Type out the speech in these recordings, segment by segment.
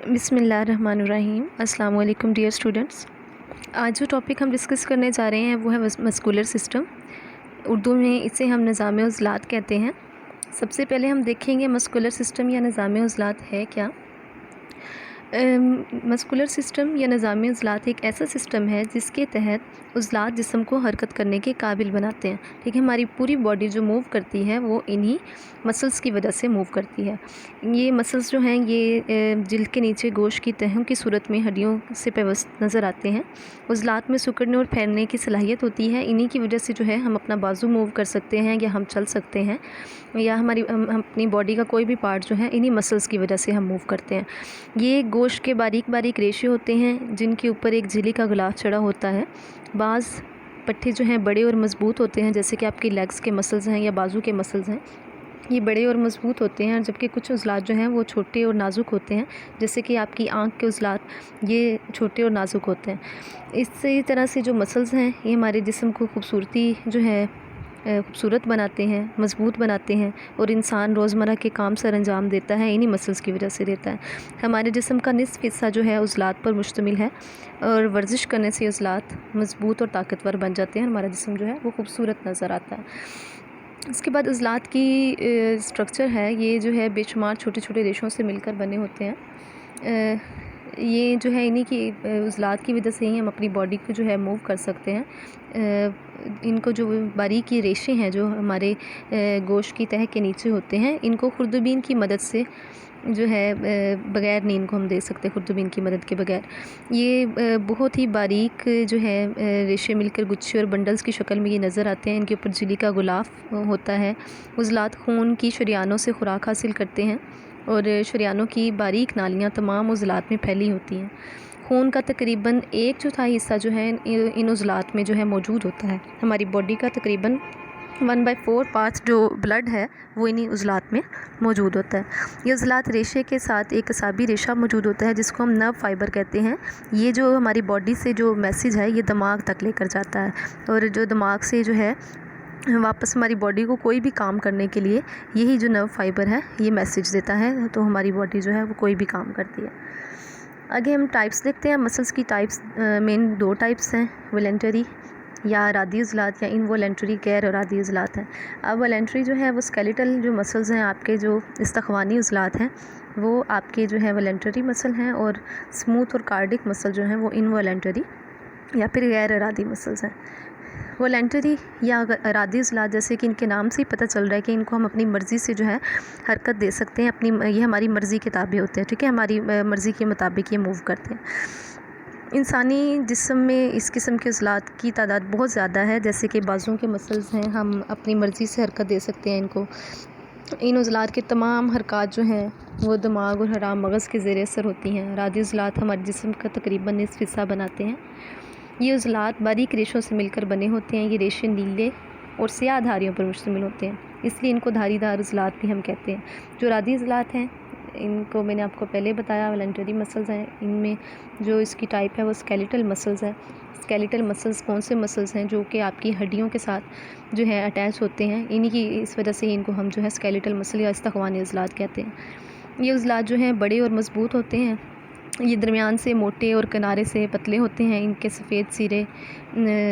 बिस्मिल्लाहिर्रहमानिर्रहीम। अस्सलाम वालेकुम डियर स्टूडेंट्स। आज जो टॉपिक हम डिस्कस करने जा रहे हैं वो है मस्कुलर सिस्टम। उर्दू में इसे हम निज़ाम उज़लात कहते हैं। सबसे पहले हम देखेंगे मस्कुलर सिस्टम या निज़ाम उज़लात है क्या। मस्कुलर सिस्टम या निज़ाम उज़लात एक ऐसा सिस्टम है जिसके तहत उज़लात जिस्म को हरकत करने के काबिल बनाते हैं। ठीक है, हमारी पूरी बॉडी जो मूव करती है वो इन्हीं मसल्स की वजह से मूव करती है। ये मसल्स जो हैं ये जिल्द के नीचे गोश्त की तहों की सूरत में हड्डियों से पेवस्त नज़र आते हैं। उज़लात में सिकुड़ने और फैलने की सलाहियत होती है। इन्हीं की वजह से जो है हम अपना बाजू मूव कर सकते हैं या हम चल सकते हैं, या हम अपनी बॉडी का कोई भी पार्ट जो है इन्हीं मसल्स की वजह से हम मूव करते हैं। ये गोश्त के बारीक बारीक रेशे होते हैं जिनके ऊपर एक झिल्ली का गिलाफ चढ़ा होता है। बाज़ पट्टे जो हैं बड़े और मज़बूत होते हैं, जैसे कि आपकी लेग्स के मसल्स हैं या बाजू के मसल्स हैं, ये बड़े और मज़बूत होते हैं। जबकि कुछ उज़लात जो हैं वो छोटे और नाज़ुक होते हैं, जैसे कि आपकी आँख के उज़लात ये छोटे और नाज़ुक होते हैं। इसी तरह से जो मसल्स हैं ये हमारे जिस्म को खूबसूरती जो है खूबसूरत बनाते हैं, मज़बूत बनाते हैं, और इंसान रोज़मर्रा के काम सर अंजाम देता है इन्हीं मसल्स की वजह से देता है। हमारे जिस्म का निसफ़ हिस्सा जो है उज़लात पर मुश्तमिल है, और वर्जिश करने से उज़लात मज़बूत और ताकतवर बन जाते हैं। हमारा जिस्म जो है वो खूबसूरत नज़र आता है। इसके बाद उज़लात की स्ट्रक्चर है, ये जो है बेशुमार छोटे छोटे रेशों से मिलकर बने होते हैं। ये जो है इन्हीं की उज़लात की वजह से ही हम अपनी बॉडी को जो है मूव कर सकते हैं। इनको जो बारीकी रेशे हैं जो हमारे गोश्त की तह के नीचे होते हैं, इनको खुर्दबीन की मदद से जो है बग़ैर नींद को हम दे सकते हैं, खुर्दबीन की मदद के बगैर। ये बहुत ही बारीक जो है रेशे मिलकर गुच्छे और बंडल्स की शक्ल में ये नज़र आते हैं। इनके ऊपर झिल्ली का गुलाफ होता है। उज़लात खून की शरियानों से खुराक हासिल करते हैं, और शरियानों की बारीक नालियाँ तमाम उज़लात में फैली होती हैं। खून का तकरीबन 1/4 हिस्सा जो है इन उज़लात में जो है मौजूद होता है। हमारी बॉडी का तकरीबन 1/4 पार्ट्स जो ब्लड है वो इन्हीं उज़लात में मौजूद होता है। ये उज़लात रेशे के साथ एक असाबी रेशा मौजूद होता है जिसको हम नर्व फाइबर कहते हैं। ये जो हमारी बॉडी से जो मैसेज है ये दिमाग तक लेकर जाता है, और जो दिमाग से जो है वापस हमारी बॉडी को कोई भी काम करने के लिए यही जो नर्व फाइबर है ये मैसेज देता है, तो हमारी बॉडी जो है वो कोई भी काम करती है। आगे हम टाइप्स देखते हैं। मसल्स की टाइप्स मेन 2 टाइप्स हैं, वॉलंटरी या इरादी उज़लात या इनवॉलंटरी गैर इरादी उज़लात हैं। अब वॉलंटरी जो है वो स्केलेटल जो मसल्स हैं, आपके जो इस्तख्वानी उज़लात हैं वो आपके जो है वॉलंटरी मसल हैं, और स्मूथ और कार्डिक मसल जो हैं वो इनवॉलंटरी या फिर गैर इरादी मसल्स हैं। वॉलंटरी या इरादी उज़लात, जैसे कि इनके नाम से ही पता चल रहा है कि इनको हम अपनी मर्ज़ी से जो है हरकत दे सकते हैं। ये हमारी मर्ज़ी के ताबे होते हैं। ठीक है, हमारी मर्ज़ी के मुताबिक ये मूव करते हैं। इंसानी जिस्म में इस किस्म के उज़लात की तादाद बहुत ज़्यादा है। जैसे कि बाजुओं के मसल्स हैं, हम अपनी मर्ज़ी से हरकत दे सकते हैं इनको। इन उज़लात के तमाम हरकत जो हैं वो दिमाग और हराम मगज़ के ज़ेर असर होती हैं। इरादी उज़लात हमारे जिस्म का तकरीबन निसफ़ हिस्सा बनाते हैं। ये उज़लात बारीक रेशों से मिलकर बने होते हैं। ये रेशे नीले और स्याह धारियों पर मुश्तमिल होते हैं, इसलिए इनको धारीदार उज़लात भी हम कहते हैं। जो इरादी उज़लात हैं इनको मैंने आपको पहले बताया, वॉलंटरी मसल्स हैं। इनमें जो इसकी टाइप है वो स्केलेटल मसल्स है। स्केलेटल मसल्स कौन से मसल्स हैं? जो कि आपकी हड्डियों के साथ जो है अटैच होते हैं। इन्हीं की इस वजह से इनको हम जो है स्केलेटल मसल या इस्तख्वानी उज़लात कहते हैं। ये उज़लात जो हैं बड़े और मज़बूत होते हैं। ये दरमियान से मोटे और किनारे से पतले होते हैं। इनके सफ़ेद सिरे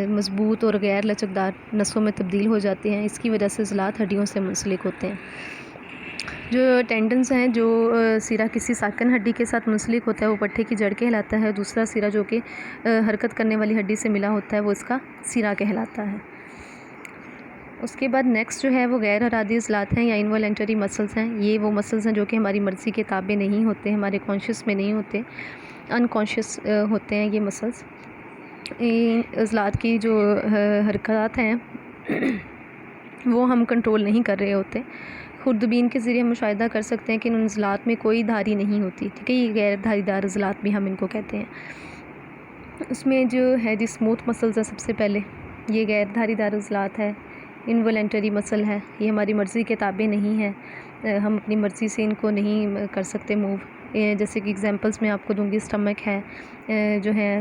मज़बूत और गैर लचकदार नसों में तब्दील हो जाते हैं। इसकी वजह से उज़लात हड्डियों से मुंसलिक होते हैं। जो टेंडन्स हैं, जो सिरा किसी साकन हड्डी के साथ मुंसलिक होता है वो पट्टे की जड़ कहलाता है। दूसरा सिरा जो कि हरकत करने वाली हड्डी से मिला होता है वो इसका सिरा कहलाता है। उसके बाद नेक्स्ट जो है वो गैर इरादी उज़लात हैं या इनवॉलंटरी मसल्स हैं। ये वो मसल्स हैं जो कि हमारी मर्ज़ी के ताबे नहीं होते, हमारे कॉन्शियस में नहीं होते, अनकॉन्शियस होते हैं ये मसल्स। इन उज़लात की जो हरकत हैं वो हम कंट्रोल नहीं कर रहे होते। खुर्दबीन के ज़रिए हम मुशाहिदा कर सकते हैं कि इन उज़लात में कोई धारी नहीं होती। ठीक है, ये गैर धारीदार उज़लात भी हम इनको कहते हैं। उसमें जो है जी स्मूथ मसल्स हैं, सबसे पहले ये गैर धारीदार उज़लात है। इनवॉलंटरी मसल है, ये हमारी मर्ज़ी के ताबे नहीं है, हम अपनी मर्ज़ी से इनको नहीं कर सकते मूव। जैसे कि एग्जांपल्स मैं आपको दूंगी, स्टमक है, जो है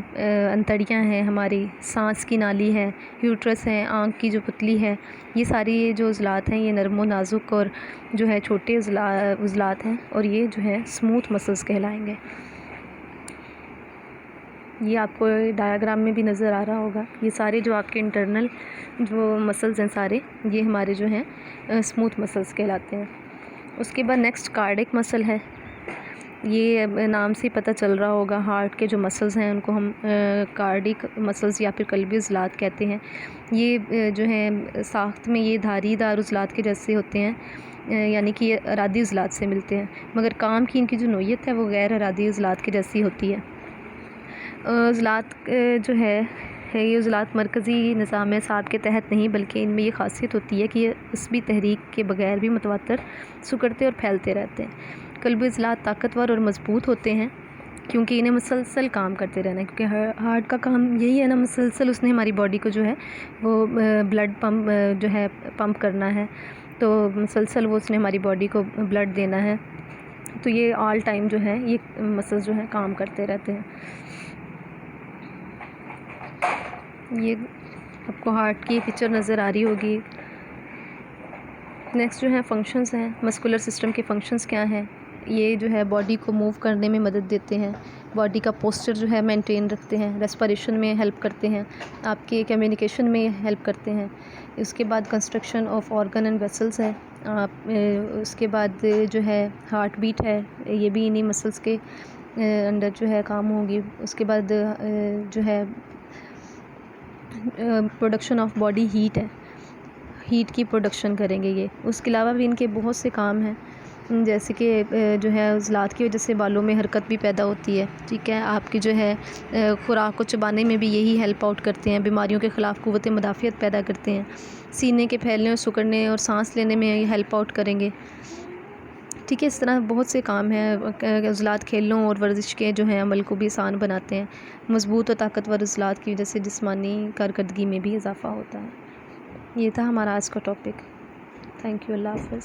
अंतड़ियाँ हैं, हमारी सांस की नाली है, यूट्रस है, आँख की जो पुतली है, ये सारी जो उज़लात हैं ये नरम व नाजुक और जो है छोटे उज़लात हैं, और ये जो है स्मूथ मसल्स कहलाएंगे। ये आपको डायग्राम में भी नज़र आ रहा होगा। ये सारे जो आपके इंटरनल जो मसल्स हैं सारे, ये हमारे जो हैं स्मूथ मसल्स कहलाते हैं। उसके बाद नेक्स्ट कार्डिक मसल है। ये नाम से पता चल रहा होगा, हार्ट के जो मसल्स हैं उनको हम कार्डिक मसल्स या फिर कल्बी उज़लात कहते हैं। ये जो है साख्त में ये धारीदार उज़लात के जैसे होते हैं, यानी कि ये अरादी उज़लात से मिलते हैं, मगर काम की इनकी जो नोयत है वो गैर अरादी उज़लात की जैसी होती है। उज़लात जो है ये उज़लात मरकज़ी निज़ाम एसाब के तहत नहीं, बल्कि इनमें ये ख़ासियत होती है कि ये इसबी तहरीक के बगैर भी मुतवातर सिकुड़ते और फैलते रहते हैं। कल्बी उज़लात ताकतवर और मज़बूत होते हैं क्योंकि इन्हें मुसलसल काम करते रहना है, क्योंकि हार्ट का काम यही है ना, मुसलसल उसने हमारी बॉडी को जो है वो ब्लड पम्प जो है पंप करना है, तो मुसलसल वो उसने हमारी बॉडी को ब्लड देना है। तो ये ऑल टाइम जो है ये मसल्स जो है काम करते रहते हैं। ये आपको हार्ट की पिक्चर नज़र आ रही होगी। नेक्स्ट जो है फंक्शंस हैं, मस्कुलर सिस्टम के फंक्शंस क्या हैं। ये जो है बॉडी को मूव करने में मदद देते हैं, बॉडी का पोस्चर जो है मेंटेन रखते हैं, रेस्पिरेशन में हेल्प करते हैं, आपके कम्युनिकेशन में हेल्प करते हैं। उसके बाद construction of organ and vessels है। उसके बाद जो है हार्ट बीट है, ये भी इन्हीं मसल्स के अंडर जो है काम होगी। उसके बाद जो है प्रोडक्शन ऑफ बॉडी हीट है, हीट की प्रोडक्शन करेंगे ये। उसके अलावा भी इनके बहुत से काम हैं, जैसे कि जो है उज़लात की वजह से बालों में हरकत भी पैदा होती है, ठीक है। आपकी जो है खुराक को चबाने में भी यही हेल्प आउट करते हैं, बीमारियों के ख़िलाफ़ क़ुव्वत मुदाफ़ियत पैदा करते हैं, सीने के फैलने और सिकुड़ने और सांस लेने में ये हेल्प आउट करेंगे, ठीक है। इस तरह बहुत से काम हैं। उज़लात खेलों और वर्जिश के जो हैं अमल को भी आसान बनाते हैं। मज़बूत और ताकतवर उज़लात की वजह से जिस्मानी कारकर्दगी में भी इजाफ़ा होता है। ये था हमारा आज का टॉपिक। Thank you. अल्लाह हाफ़िज़।